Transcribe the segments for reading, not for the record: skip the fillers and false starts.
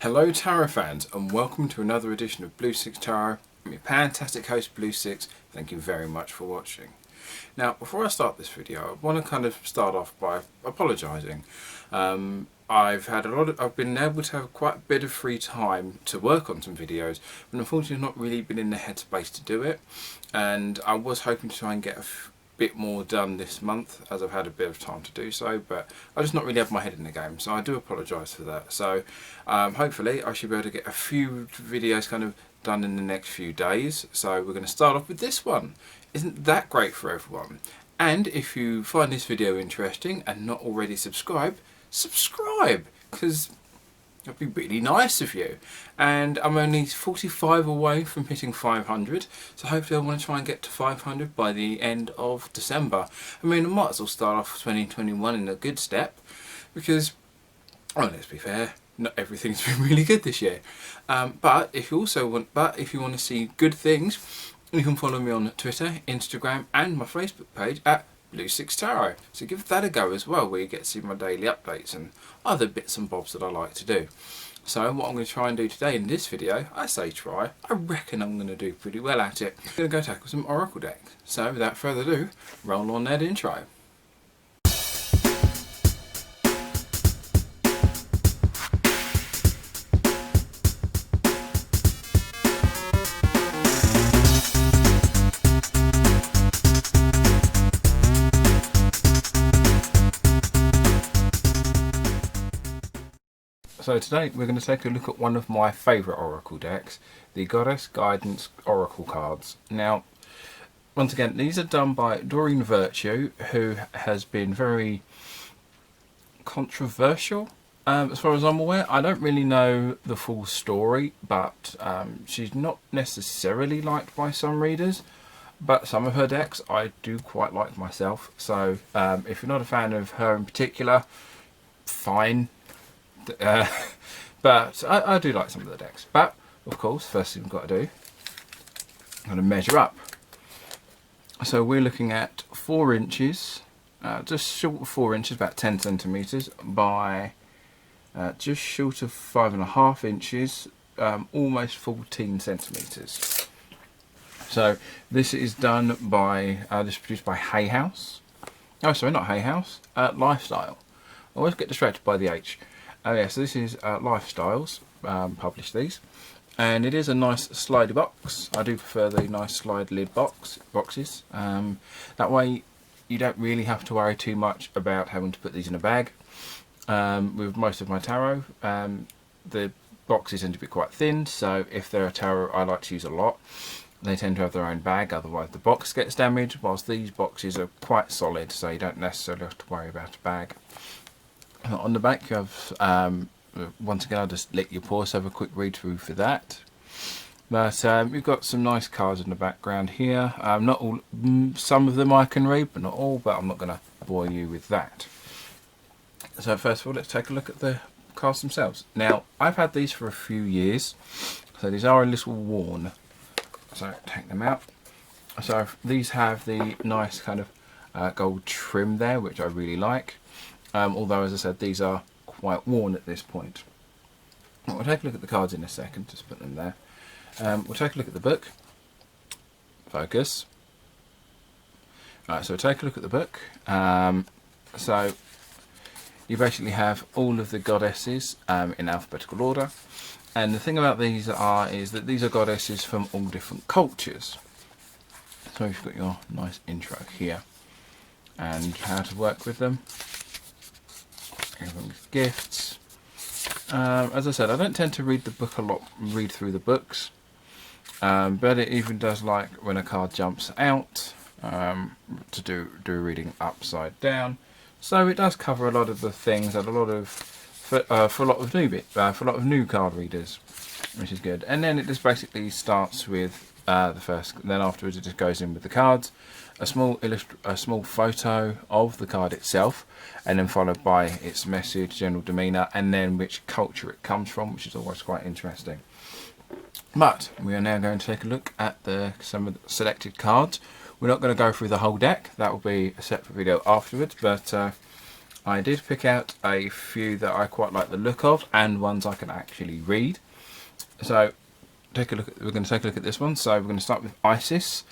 Hello Tarot fans and welcome to another edition of Blue Six Tarot. I'm your fantastic host Blue Six. Thank you very much for watching. Now before I start this video I want to kind of start off by apologising. I've been able to have quite a bit of free time to work on some videos, but unfortunately not really been in the headspace to do it, and I was hoping to try and get a bit more done this month as I've had a bit of time to do so, but I just not really have my head in the game, so I do apologise for that. So hopefully I should be able to get a few videos kind of done in the next few days. So we're going to start off with this one. Isn't that great for everyone? And if you find this video interesting and not already subscribed, subscribe, because that'd be really nice of you. And I'm only 45 away from hitting 500, so hopefully I want to try and get to 500 by the end of December. I mean, I might as well start off 2021 in a good step, because, well, let's be fair, not everything's been really good this year. But if you want to see good things, you can follow me on Twitter, Instagram, and my Facebook page at Blue Six Tarot. So give that a go as well, where you get to see my daily updates and other bits and bobs that I like to do. So what I'm going to try and do today in this video, I say try, I reckon I'm going to do pretty well at it. I'm going to go tackle some Oracle decks. So without further ado, roll on that intro. So today we're going to take a look at one of my favourite Oracle decks, the Goddess Guidance Oracle cards. Now, once again, these are done by Doreen Virtue, who has been very controversial. As far as I'm aware, I don't really know the full story, but she's not necessarily liked by some readers. But some of her decks I do quite like myself. So if you're not a fan of her in particular, fine. But I do like some of the decks. But of course, first thing we've got to do, I'm going to measure up. So we're looking at 4 inches, just short of 4 inches, about 10 centimeters, by just short of 5.5 inches, almost 14 centimeters. So this is done by this is produced by Hay House. Oh, sorry, not Hay House. Lifestyle. I always get distracted by the H. Oh yeah, so this is Lifestyles, published these, and it is a nice slidey box. I do prefer the nice slide lid boxes. That way you don't really have to worry too much about having to put these in a bag. With most of my tarot, the boxes tend to be quite thin, so if they're a tarot I like to use a lot, they tend to have their own bag, otherwise the box gets damaged, whilst these boxes are quite solid, so you don't necessarily have to worry about a bag. On the back you have, once again I'll just let you pause, have a quick read through for that. But we've got some nice cards in the background here. Not all, some of them I can read, but not all, but I'm not going to bore you with that. So first of all, let's take a look at the cards themselves. Now, I've had these for a few years, so these are a little worn. So take them out. So these have the nice kind of gold trim there, which I really like. Although, as I said, these are quite worn at this point. We'll take a look at the cards in a second, just put them there. We'll take a look at the book. Focus. Right, so we'll take a look at the book. So you basically have all of the goddesses in alphabetical order. And the thing about these is that these are goddesses from all different cultures. So you've got your nice intro here. And how to work with them. Everyone's gifts. As I said, I don't tend to read the book a lot, read through the books, but it even does like when a card jumps out to do reading upside down. So it does cover a lot of the things that a lot of for a lot of new card readers, which is good. And then it just basically starts with the first. Then afterwards, it just goes in with the cards. A small photo of the card itself, and then followed by its message, general demeanour, and then which culture it comes from, which is always quite interesting. But we are now going to take a look at some of the selected cards. We're not going to go through the whole deck, that will be a separate video afterwards, but I did pick out a few that I quite like the look of and ones I can actually read. So take a look at, we're going to take a look at this one. So we're going to start with Isis.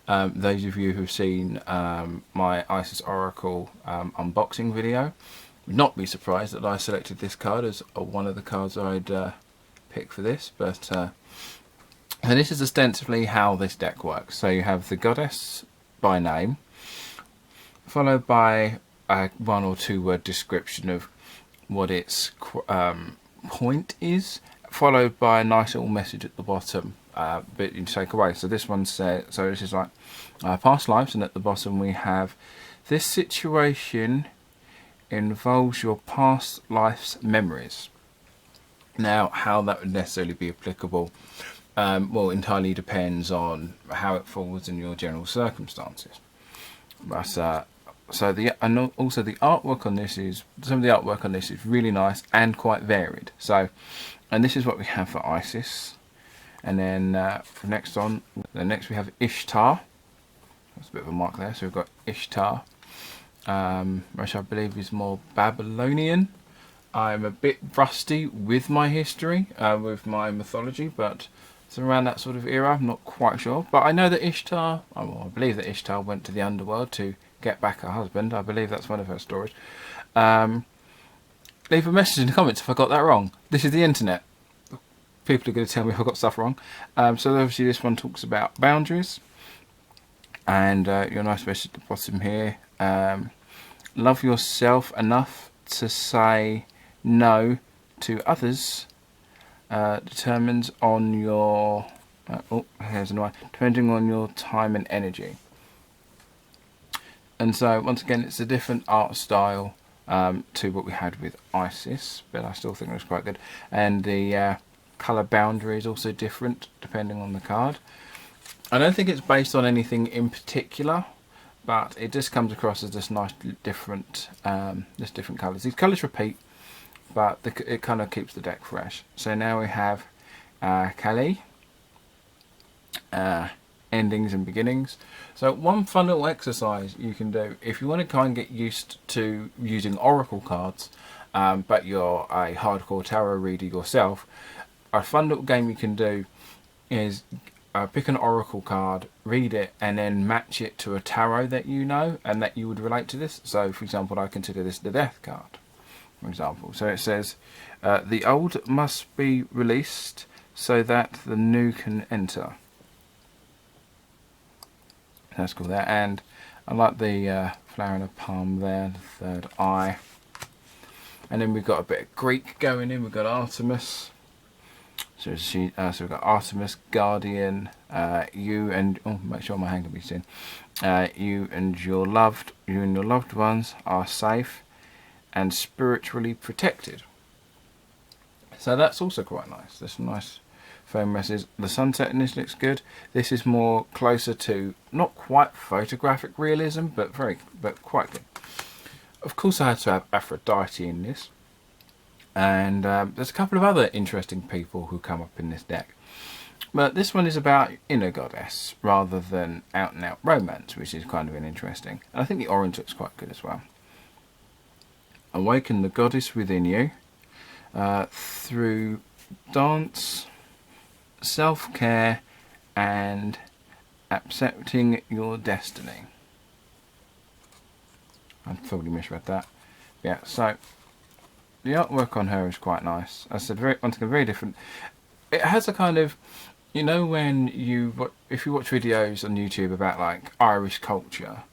Those of you who've seen my Isis Oracle unboxing video would not be surprised that I selected this card as one of the cards I'd pick for this. But so this is ostensibly how this deck works. So you have the goddess by name, followed by a 1 or 2 word description of what its point is, followed by a nice little message at the bottom, bit you take away. So this one says, so this is like past lives, and at the bottom we have, this situation involves your past life's memories. Now, how that would necessarily be applicable, well, entirely depends on how it falls in your general circumstances. But so and also the artwork on this is, some of the artwork on this is really nice and quite varied. So, and this is what we have for Isis. And then next we have Ishtar. That's a bit of a mark there. So we've got Ishtar, which I believe is more Babylonian. I'm a bit rusty with my history, with my mythology, but it's around that sort of era. I'm not quite sure, but I know that Ishtar, I believe that Ishtar went to the underworld to get back her husband. I believe that's one of her stories. Leave a message in the comments if I got that wrong. This is the internet. People are going to tell me if I got stuff wrong. So obviously this one talks about boundaries, and your nice message at the bottom here. Love yourself enough to say no to others. Determines on your depending on your time and energy. And so once again, it's a different art style to what we had with Isis, but I still think it was quite good. And the colour boundary is also different depending on the card. I don't think it's based on anything in particular, but it just comes across as this nice different colours. These colours repeat, but it kind of keeps the deck fresh. So now we have Kali, endings and beginnings. So one fun little exercise you can do if you want to kind of get used to using oracle cards, but you're a hardcore tarot reader yourself, a fun little game you can do is pick an oracle card, read it, and then match it to a tarot that you know and that you would relate to this. So for example, I consider this the death card, for example. So it says, the old must be released so that the new can enter. That's cool there. And I like the flower in a palm there, the third eye. And then we've got a bit of Greek going in. We've got Artemis. So we've got Artemis, Guardian, you and, make sure my hand can be seen. You and your loved ones are safe and spiritually protected. So that's also quite nice. There's some nice foam messages. The sunset in this looks good. This is more closer to, not quite photographic realism, but quite good. Of course I had to have Aphrodite in this. And there's a couple of other interesting people who come up in this deck. But this one is about inner goddess rather than out and out romance, which is kind of interesting. And I think the orange looks quite good as well. Awaken the goddess within you through dance, self-care, and accepting your destiny. I probably misread that. Yeah, so the artwork on her is quite nice. As I said, once again, very different. It has a kind of, you know, when if you watch videos on YouTube about like Irish culture,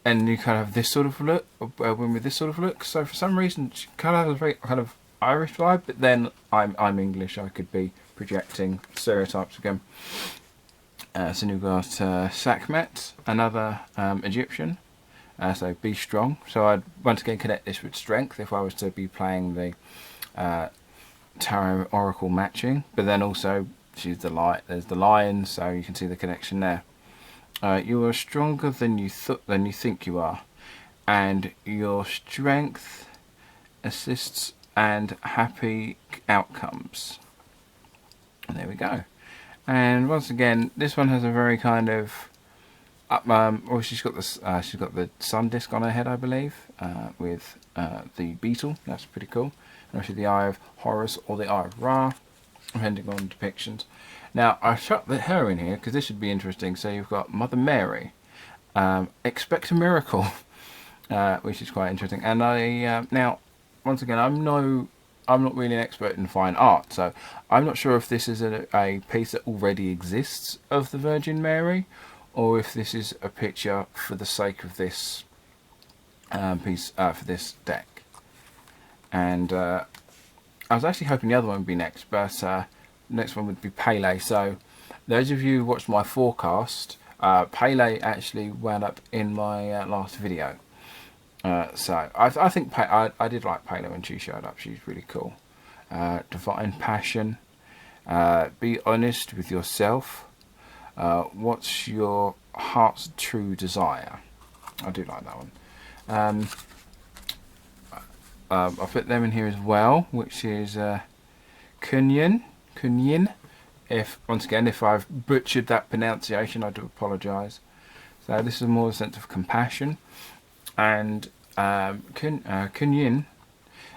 and you kind of have this sort of look, women with this sort of look. So for some reason, she kind of has a very kind of Irish vibe. But then I'm English. I could be projecting stereotypes again. So you've got Sekhmet, another Egyptian. So be strong. So I'd once again connect this with strength if I was to be playing the tarot oracle matching. But then also she's the light. There's the lion, so you can see the connection there. You are stronger than you think you are, and your strength assists and happy outcomes. And there we go. And once again, this one has a very kind of Well, she's got the sun disc on her head, I believe, with the beetle. That's pretty cool. And actually the Eye of Horus or the Eye of Ra, depending on depictions. Now I shut her in here because this should be interesting. So you've got Mother Mary, expect a miracle, which is quite interesting. And I now, once again, I'm not really an expert in fine art, so I'm not sure if this is a piece that already exists of the Virgin Mary, or if this is a picture for the sake of this piece, for this deck. And I was actually hoping the other one would be next, but the next one would be Pele. So those of you who watched my forecast, Pele actually wound up in my last video. So I think I did like Pele when she showed up. She's really cool. Divine Passion. Be honest with yourself. What's your heart's true desire? I do like that one. I put them in here as well, which is Kunyin. If once again, if I've butchered that pronunciation, I do apologise. So this is more a sense of compassion. And Kunyin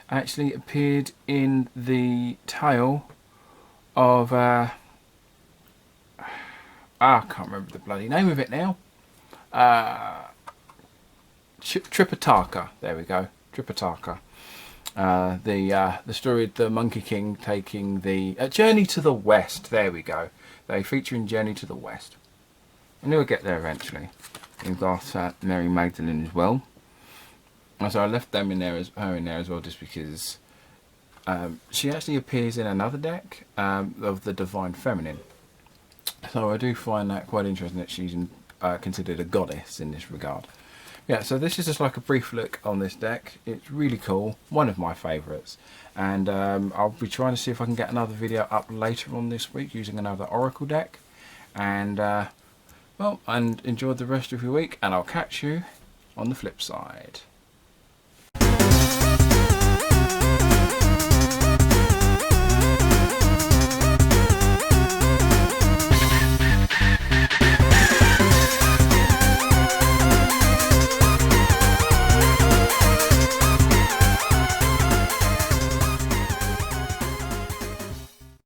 actually appeared in the tale of I can't remember the bloody name of it now. Tripitaka. There we go. Tripitaka. The story of the Monkey King taking the Journey to the West. There we go. They feature in Journey to the West. And we'll get there eventually. We've got Mary Magdalene as well. So I left them in there her in there as well, just because she actually appears in another deck of the Divine Feminine. So I do find that quite interesting that she's considered a goddess in this regard. Yeah, so this is just like a brief look on this deck. It's really cool, one of my favourites. And I'll be trying to see if I can get another video up later on this week using another Oracle deck. And well, and enjoy the rest of your week, and I'll catch you on the flip side.